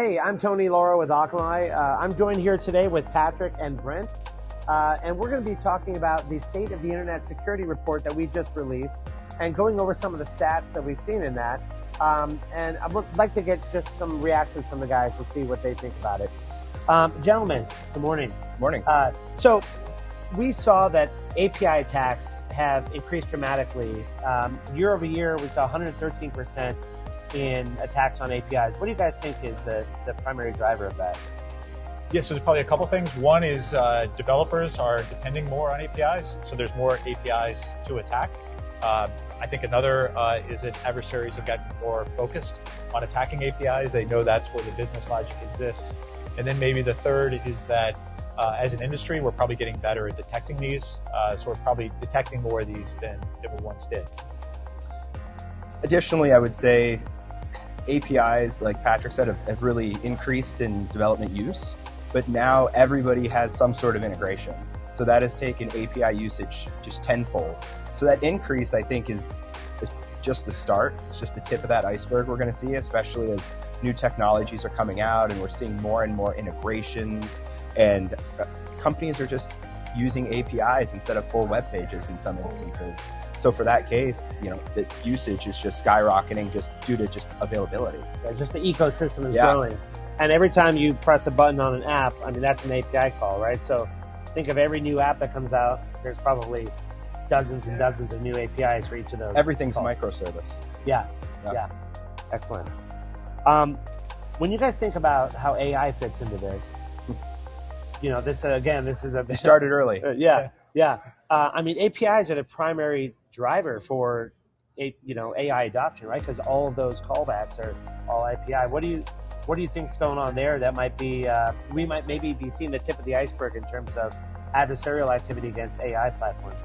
Hey, I'm Tony Lauro with Akamai. I'm joined here today with Patrick and Brent, and we're going to be talking about the State of the Internet Security Report that we just released and going over some of the stats that we've seen in that. And I would like to get just some reactions from the guys to see what they think about it. Gentlemen, good morning. Morning. So we saw that API attacks have increased dramatically. Year over year, we saw 113% in attacks on APIs. What do you guys think is the primary driver of that? Yes, so there's probably a couple things. One is developers are depending more on APIs, so there's more APIs to attack. I think another is that adversaries have gotten more focused on attacking APIs. They know that's where the business logic exists. And then maybe the third is that as an industry, we're probably getting better at detecting these. So we're probably detecting more of these than we once did. Additionally, I would say APIs, like Patrick said, have really increased in development use, but now everybody has some sort of integration. So that has taken API usage just tenfold. So that increase, I think, is just the start. It's just the tip of that iceberg we're going to see, especially as new technologies are coming out and we're seeing more and more integrations, and companies are just using APIs instead of full web pages in some instances. So for that case, the usage is just skyrocketing just due to just availability. Yeah, just the ecosystem is growing. And every time you press a button on an app, I mean, that's an API call, right? So think of every new app that comes out, there's probably dozens and dozens of new APIs for each of those. Everything's calls. a microservice. Yeah. Excellent. When you guys think about how AI fits into this, this is a... They started early. Yeah. I mean, APIs are the primary driver for, AI adoption, right? Because all of those callbacks are all API. What do you think's going on there that might be, we might maybe be seeing the tip of the iceberg in terms of adversarial activity against AI platforms?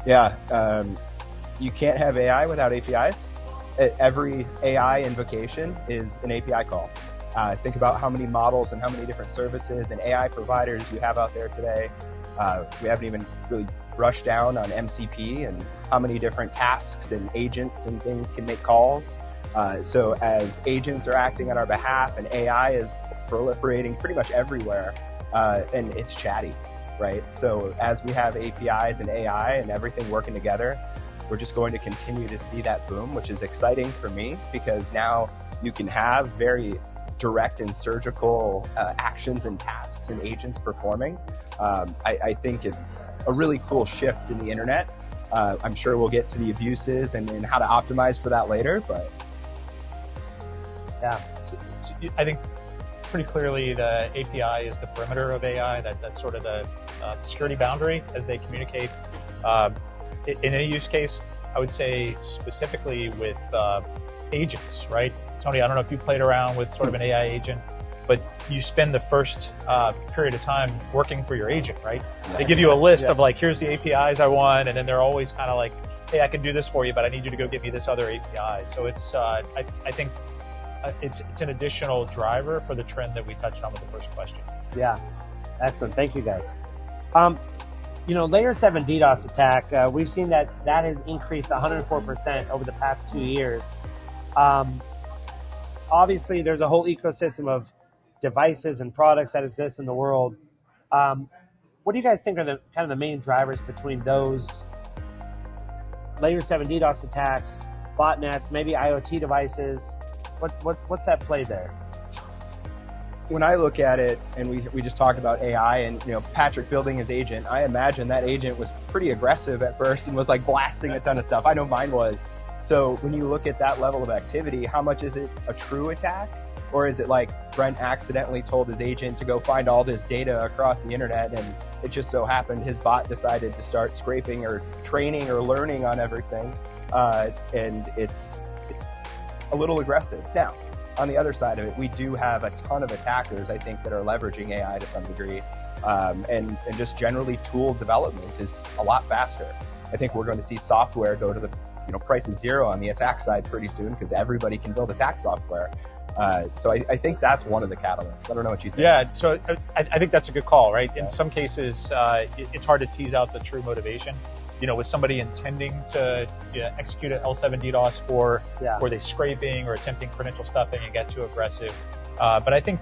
Yeah, you can't have AI without APIs. Every AI invocation is an API call. Think about how many models and how many different services and AI providers you have out there today. We haven't even really brushed down on MCP and how many different tasks and agents and things can make calls. So as agents are acting on our behalf and AI is proliferating pretty much everywhere, and it's chatty, right? So as we have APIs and AI and everything working together, we're just going to continue to see that boom, which is exciting for me because now you can have very direct and surgical actions and tasks and agents performing. I think it's a really cool shift in the internet. I'm sure we'll get to the abuses and how to optimize for that later, but yeah. So I think pretty clearly the API is the perimeter of AI, that's sort of the security boundary as they communicate. In any use case, I would say specifically with agents, right? Tony, I don't know if you played around with sort of an AI agent, but you spend the first period of time working for your agent, right? Yeah. They give you a list of like, here's the APIs I want, and then they're always kind of like, hey, I can do this for you, but I need you to go get me this other API. So it's, I think it's an additional driver for the trend that we touched on with the first question. Yeah, excellent. Thank you, guys. Layer 7 DDoS attack, we've seen that has increased 104% over the past 2 years. Obviously, there's a whole ecosystem of devices and products that exist in the world. What do you guys think are the main drivers between those Layer 7 DDoS attacks, botnets, maybe IoT devices? What's that play there? When I look at it, and we just talked about AI and Patrick building his agent, I imagine that agent was pretty aggressive at first and was like blasting a ton of stuff. I know mine was. So when you look at that level of activity, how much is it a true attack? Or is it like Brent accidentally told his agent to go find all this data across the internet and it just so happened his bot decided to start scraping or training or learning on everything, and it's a little aggressive. Now, on the other side of it, we do have a ton of attackers, I think, that are leveraging AI to some degree, and just generally tool development is a lot faster. I think we're going to see software go to the price is zero on the attack side pretty soon because everybody can build attack software. So I think that's one of the catalysts. I don't know what you think. Yeah, so I think that's a good call, right? In some cases, it's hard to tease out the true motivation. With somebody intending to execute an L7 DDoS or were they scraping or attempting credential stuffing and get too aggressive. But I think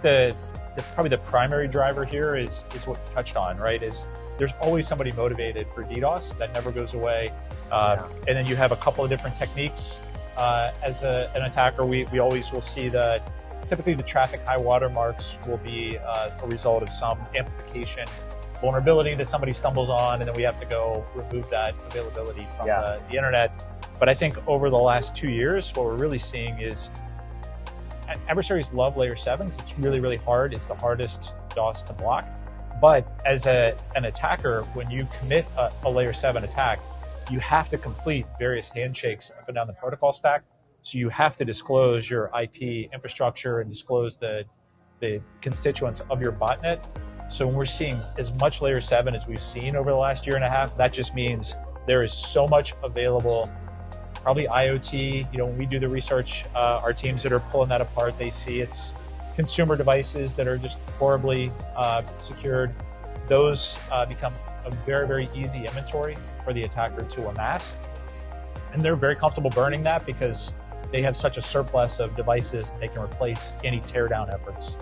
probably the primary driver here is what you touched on, right? Is there's always somebody motivated for DDoS that never goes away. And then you have a couple of different techniques. As an attacker, we always will see typically the traffic high watermarks will be a result of some amplification vulnerability that somebody stumbles on, and then we have to go remove that availability from the internet. But I think over the last 2 years, what we're really seeing is adversaries love layer 7s. It's really, really hard. It's the hardest DOS to block. But as an attacker, when you commit a layer 7 attack, you have to complete various handshakes up and down the protocol stack. So you have to disclose your IP infrastructure and disclose the constituents of your botnet. So when we're seeing as much layer 7 as we've seen over the last year and a half, that just means there is so much available. Probably IoT, when we do the research, our teams that are pulling that apart, they see it's consumer devices that are just horribly secured. Those become a very, very easy inventory for the attacker to amass. And they're very comfortable burning that because they have such a surplus of devices they can replace any teardown efforts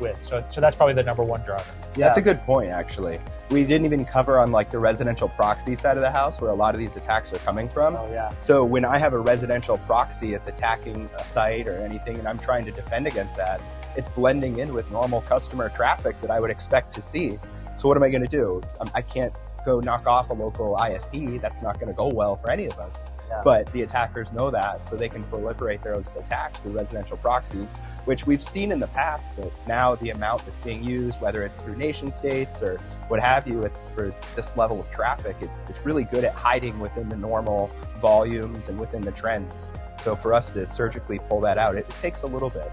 with. So that's probably the number one driver. Yeah. That's a good point, actually. We didn't even cover on the residential proxy side of the house where a lot of these attacks are coming from. Oh, yeah. So when I have a residential proxy, it's attacking a site or anything, and I'm trying to defend against that, it's blending in with normal customer traffic that I would expect to see. So what am I going to do? I can't go knock off a local ISP. That's not going to go well for any of us. Yeah. But the attackers know that, so they can proliferate those attacks through residential proxies, which we've seen in the past, but now the amount that's being used, whether it's through nation states or what have you, for this level of traffic, it's really good at hiding within the normal volumes and within the trends. So for us to surgically pull that out, it takes a little bit.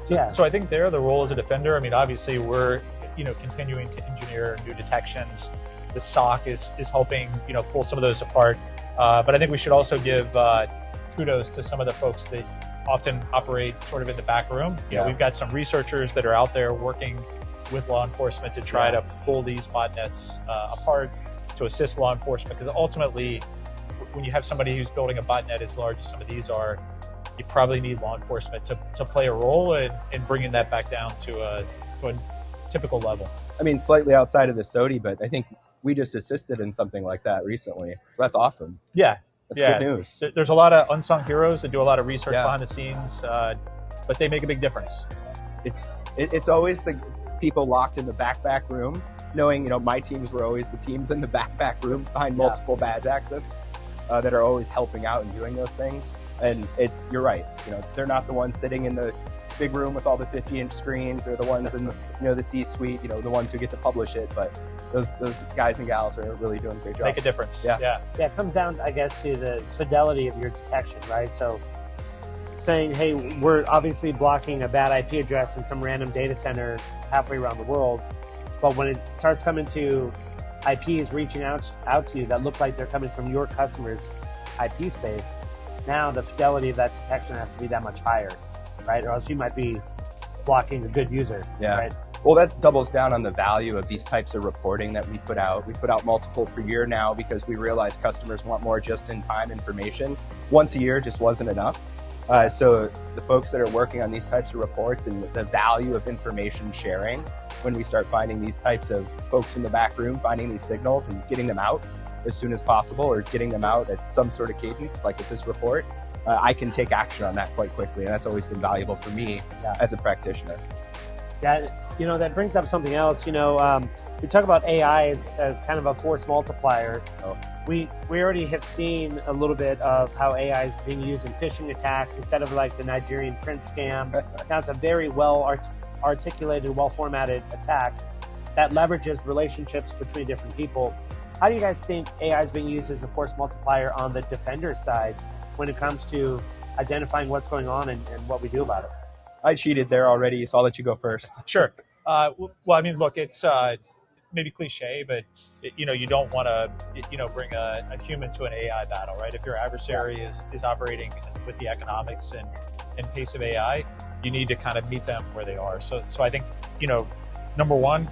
So I think the role as a defender, obviously we're continuing to engineer new detections. The SOC is helping pull some of those apart. But I think we should also give kudos to some of the folks that often operate sort of in the back room. We've got some researchers that are out there working with law enforcement to try to pull these botnets apart to assist law enforcement. Because ultimately, when you have somebody who's building a botnet as large as some of these are, you probably need law enforcement to play a role in bringing that back down to a typical level. Slightly outside of the SOTI, but I think we just assisted in something like that recently. So that's awesome. Yeah. That's good news. There's a lot of unsung heroes that do a lot of research behind the scenes, but they make a big difference. It's always the people locked in the back room, knowing, my teams were always the teams in the back room behind multiple badge access that are always helping out and doing those things. And you're right. They're not the ones sitting in the big room with all the 50-inch screens, or the ones in the C-suite, the ones who get to publish it. But those guys and gals are really doing a great job. Make a difference. Yeah. It comes down, I guess, to the fidelity of your detection, right? So saying, hey, we're obviously blocking a bad IP address in some random data center halfway around the world, but when it starts coming to IPs reaching out to you that look like they're coming from your customer's IP space, now the fidelity of that detection has to be that much higher, right? Or else you might be blocking a good user, right? Well, that doubles down on the value of these types of reporting that we put out. We put out multiple per year now because we realize customers want more just-in-time information. Once a year just wasn't enough. So the folks that are working on these types of reports and the value of information sharing, when we start finding these types of folks in the back room, finding these signals and getting them out as soon as possible, or getting them out at some sort of cadence, like with this report, I can take action on that quite quickly. And that's always been valuable for me as a practitioner. Yeah, that brings up something else. We talk about AI as kind of a force multiplier. We already have seen a little bit of how AI is being used in phishing attacks instead of like the Nigerian print scam. Now it's a very well articulated, well-formatted attack that leverages relationships between different people. How do you guys think AI is being used as a force multiplier on the defender side when it comes to identifying what's going on and what we do about it? I cheated there already, so I'll let you go first. Sure. Look, it's maybe cliche, but you don't want to bring a human to an AI battle, right? If your adversary is operating with the economics and pace of AI, you need to kind of meet them where they are. So I think number one,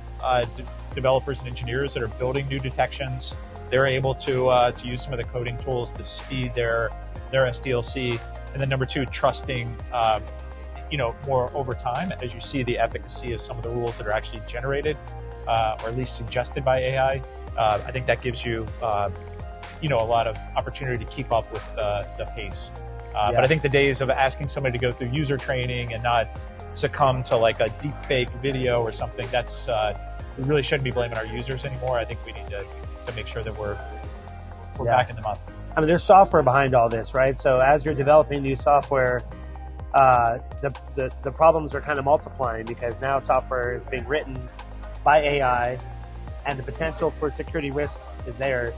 developers and engineers that are building new detections, they're able to use some of the coding tools to speed their SDLC. And then number two, trusting more over time as you see the efficacy of some of the rules that are actually generated or at least suggested by AI. I think that gives you, a lot of opportunity to keep up with the pace. But I think the days of asking somebody to go through user training and not succumb to like a deep fake video or something, that's we really shouldn't be blaming our users anymore. I think we need to make sure that we're backing them up. I mean, there's software behind all this, right? So as you're developing new software, the problems are kind of multiplying because now software is being written by AI and the potential for security risks is there.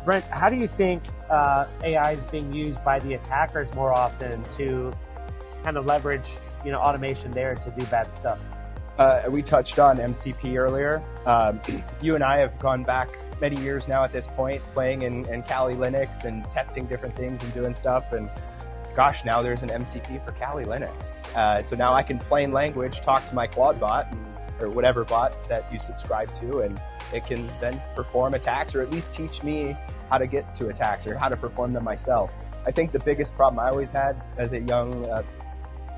Brent, how do you think AI is being used by the attackers more often to kind of leverage, automation there to do bad stuff? We touched on MCP earlier. You and I have gone back many years now at this point, playing in Kali Linux and testing different things and doing stuff. And gosh, now there's an MCP for Kali Linux. So now I can plain language talk to my Claude bot or whatever bot that you subscribe to, and it can then perform attacks or at least teach me how to get to attacks or how to perform them myself. I think the biggest problem I always had as a young, I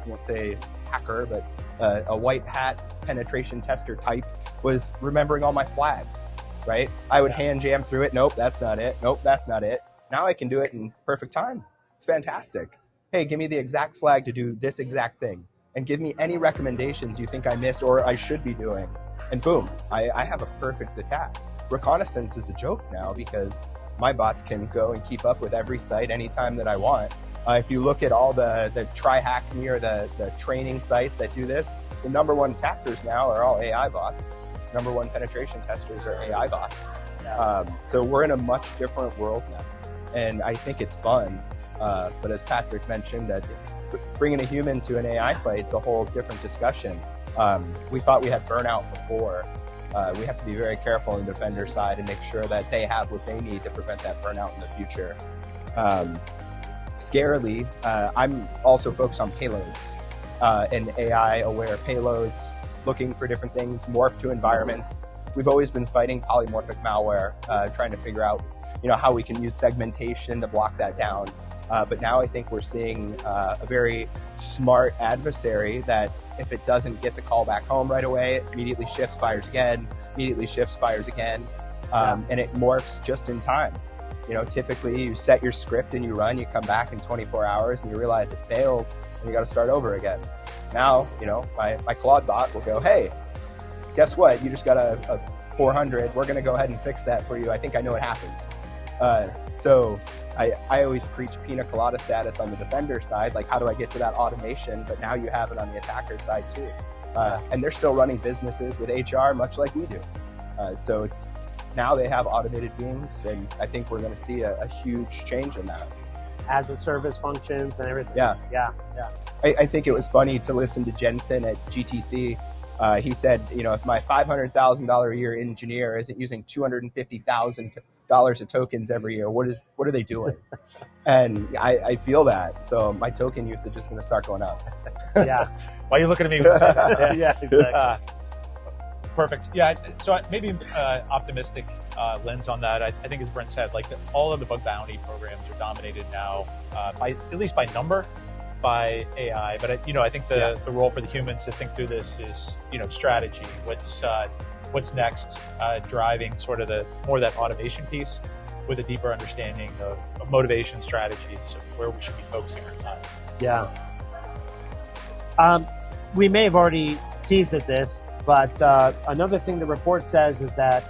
won't say hacker, but a white hat penetration tester type was remembering all my flags, right? I would hand jam through it. Nope, that's not it. Nope, that's not it. Now I can do it in perfect time. It's fantastic. Hey, give me the exact flag to do this exact thing and give me any recommendations you think I missed or I should be doing. And boom, I have a perfect attack. Reconnaissance is a joke now because my bots can go and keep up with every site anytime that I want. If you look at all the try-hack me or the training sites that do this, the number one attackers now are all AI bots. Number one penetration testers are AI bots. So we're in a much different world now. And I think it's fun. But as Patrick mentioned, that bringing a human to an AI fight, it's a whole different discussion. We thought we had burnout before. We have to be very careful on the defender side and make sure that they have what they need to prevent that burnout in the future. Scarily, I'm also focused on payloads and AI-aware payloads, looking for different things, morph to environments. We've always been fighting polymorphic malware, trying to figure out, how we can use segmentation to block that down. But now I think we're seeing a very smart adversary that if it doesn't get the call back home right away, it immediately shifts, fires again, immediately shifts, fires again, and it morphs just in time. Typically you set your script and you run, you come back in 24 hours and you realize it failed and you got to start over again. Now, my Claude bot will go, hey, guess what? You just got a 400. We're going to go ahead and fix that for you. I think I know what happened. So I always preach pina colada status on the defender side. Like, how do I get to that automation? But now you have it on the attacker side too. And they're still running businesses with HR, much like we do. So now they have automated beings, and I think we're going to see a huge change in that. As a service functions and everything. Yeah. I think it was funny to listen to Jensen at GTC. He said, if my $500,000 a year engineer isn't using $250,000 of tokens every year, what are they doing? And I feel that. So my token usage is going to start going up. Yeah. Why are you looking at me? Yeah, exactly. Perfect. Yeah, so maybe optimistic lens on that. I think, as Brent said, like all of the bug bounty programs are dominated now, at least by number, by AI. But I think the role for the humans to think through this is strategy. What's next? Driving sort of more of that automation piece with a deeper understanding of motivation strategies, of where we should be focusing our time. Yeah. We may have already teased at this, but another thing the report says is that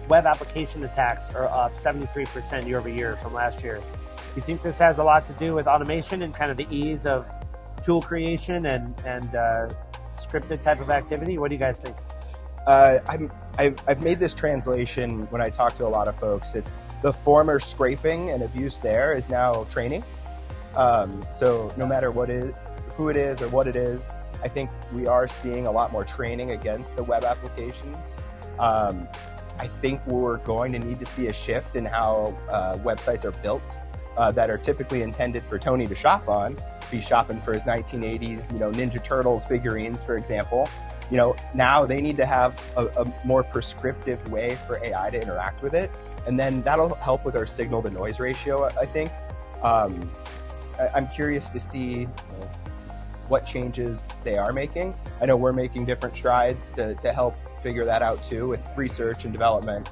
web application attacks are up 73% year over year from last year. Do you think this has a lot to do with automation and kind of the ease of tool creation and scripted type of activity? What do you guys think? I've made this translation when I talk to a lot of folks. It's the former scraping and abuse there is now training. So no matter who it is or what it is, I think we are seeing a lot more training against the web applications. I think we're going to need to see a shift in how websites are built that are typically intended for Tony to shop on, be shopping for his 1980s, Ninja Turtles figurines, for example. Now they need to have a more prescriptive way for AI to interact with it. And then that'll help with our signal to noise ratio, I think. I'm curious to see what changes they are making. I know we're making different strides to help figure that out too with research and development.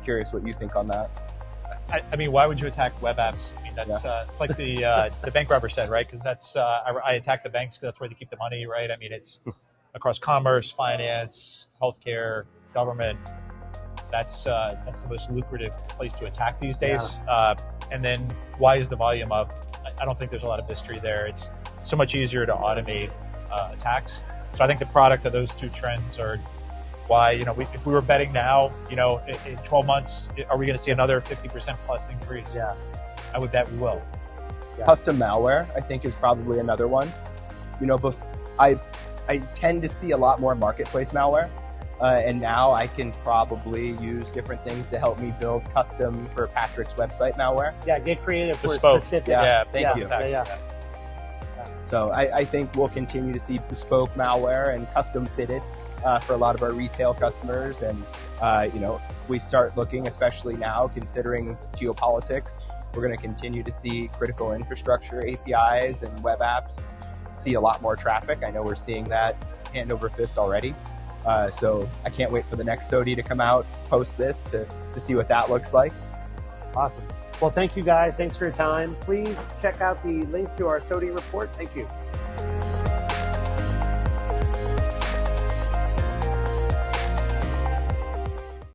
Curious what you think on that. I mean, why would you attack web apps? I mean, that's it's like the bank robber said, right? Because that's I attack the banks because that's where they keep the money, right? I mean, it's across commerce, finance, healthcare, government. That's the most lucrative place to attack these days. And then why is the volume up? I don't think there's a lot of mystery there. It's so much easier to automate attacks. So I think the product of those two trends are why, if we were betting now, in 12 months, are we going to see another 50% plus increase? Yeah. I would bet we will. Yeah. Custom malware, I think, is probably another one. I tend to see a lot more marketplace malware. And now I can probably use different things to help me build custom for Patrick's website malware. Yeah, get creative for Bespoke. specific. Thank you. So I think we'll continue to see bespoke malware and custom fitted for a lot of our retail customers. And, we start looking, especially now, considering geopolitics, we're going to continue to see critical infrastructure APIs and web apps see a lot more traffic. I know we're seeing that hand over fist already. So I can't wait for the next SOTI to come out post this to see what that looks like. Awesome. Well, thank you guys. Thanks for your time. Please check out the link to our SOTI report. Thank you.